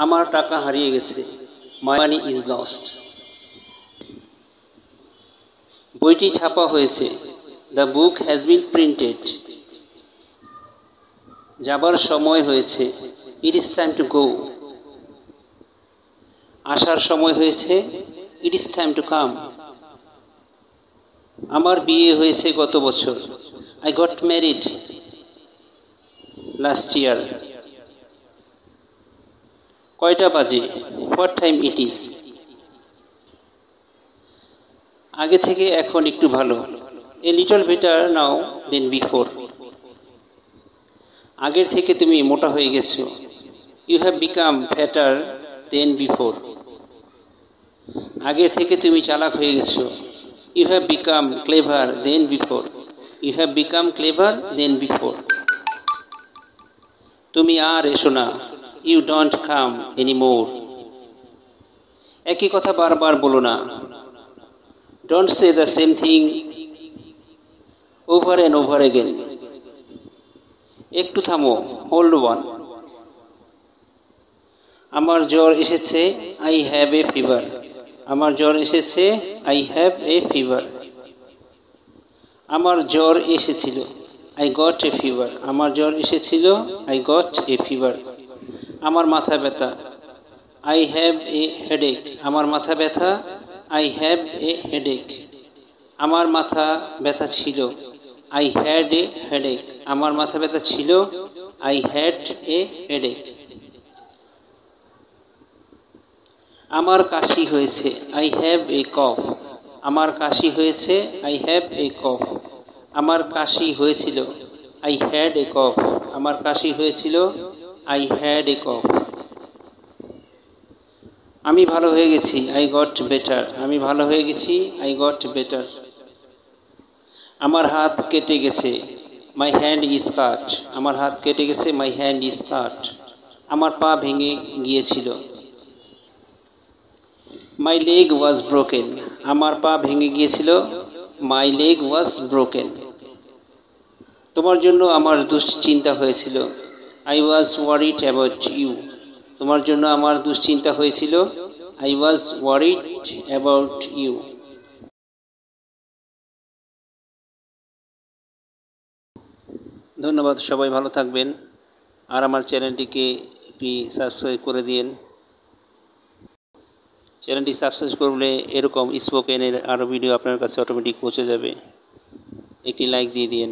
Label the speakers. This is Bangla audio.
Speaker 1: আমার টাকা হারিয়ে গেছে। My money is lost. বইটি ছাপা হয়েছে। The book has been printed. যাবার সময় হয়েছে। It is time to go. আসার সময় হয়েছে। It is time to come. আমার বিয়ে হয়েছে গত বছর। I got married last year. কয়টা বাজে? What time it is. আগে থেকে এখন একটু ভালো। A little better now than before. আগের থেকে তুমি মোটা হয়ে গেছো। You have become fatter then before. আগের থেকে তুমি চালাক হয়ে গেছো। You have become clever than before. You have become clever than before. তুমি আর এসো না। You don't come anymore. একই কথা বারবার বলো না। Don't say the same thing over and over again. একটু থামো। Hold on. আমার জ্বর এসেছে। I have a fever. আমার জ্বর এসেছে। I have a fever. আমার জ্বর এসেছিল। I got a fever. আমার জ্বর এসেছিল। I got a fever. আমার মাথা ব্যথা। I have a headache. আমার মাথা ব্যথা। I have a headache. আমার মাথা ব্যথা ছিল। I had a headache. আমার মাথা ব্যথা ছিল। I had a headache. আমার কাশি হয়েছে। আই হ্যাভ এ কফ। আমার কাশি হয়েছে। আই হ্যাভ এ কফ। আমার কাশি হয়েছিল। আই হ্যাড এ কফ। আমার কাশি হয়েছিল। আই হ্যাড এ কফ। আমি ভালো হয়ে গেছি। I got better. আমি ভালো হয়ে গেছি। I got better. আমার হাত কেটে গেছে। My hand is cut. আমার হাত কেটে গেছে। My hand is cut. আমার পা ভেঙে গিয়েছিল। My leg was broken. আমার পা ভেঙে গিয়েছিল। My leg was broken. তোমার জন্য আমার দুশ্চিন্তা হয়েছিল। I was worried about you. তোমার জন্য আমার দুশ্চিন্তা হয়েছিল। I was worried about you. ধন্যবাদ। সবাই ভালো থাকবেন। আর আমার চ্যানেলটিকে সাবস্ক্রাইব করে দিন। চ্যানেলটি সাবস্ক্রাইব করলে এরকম স্পোকেনের আরও ভিডিও আপনার কাছে অটোমেটিক পৌঁছে যাবে। একটি লাইক দিয়ে দিন।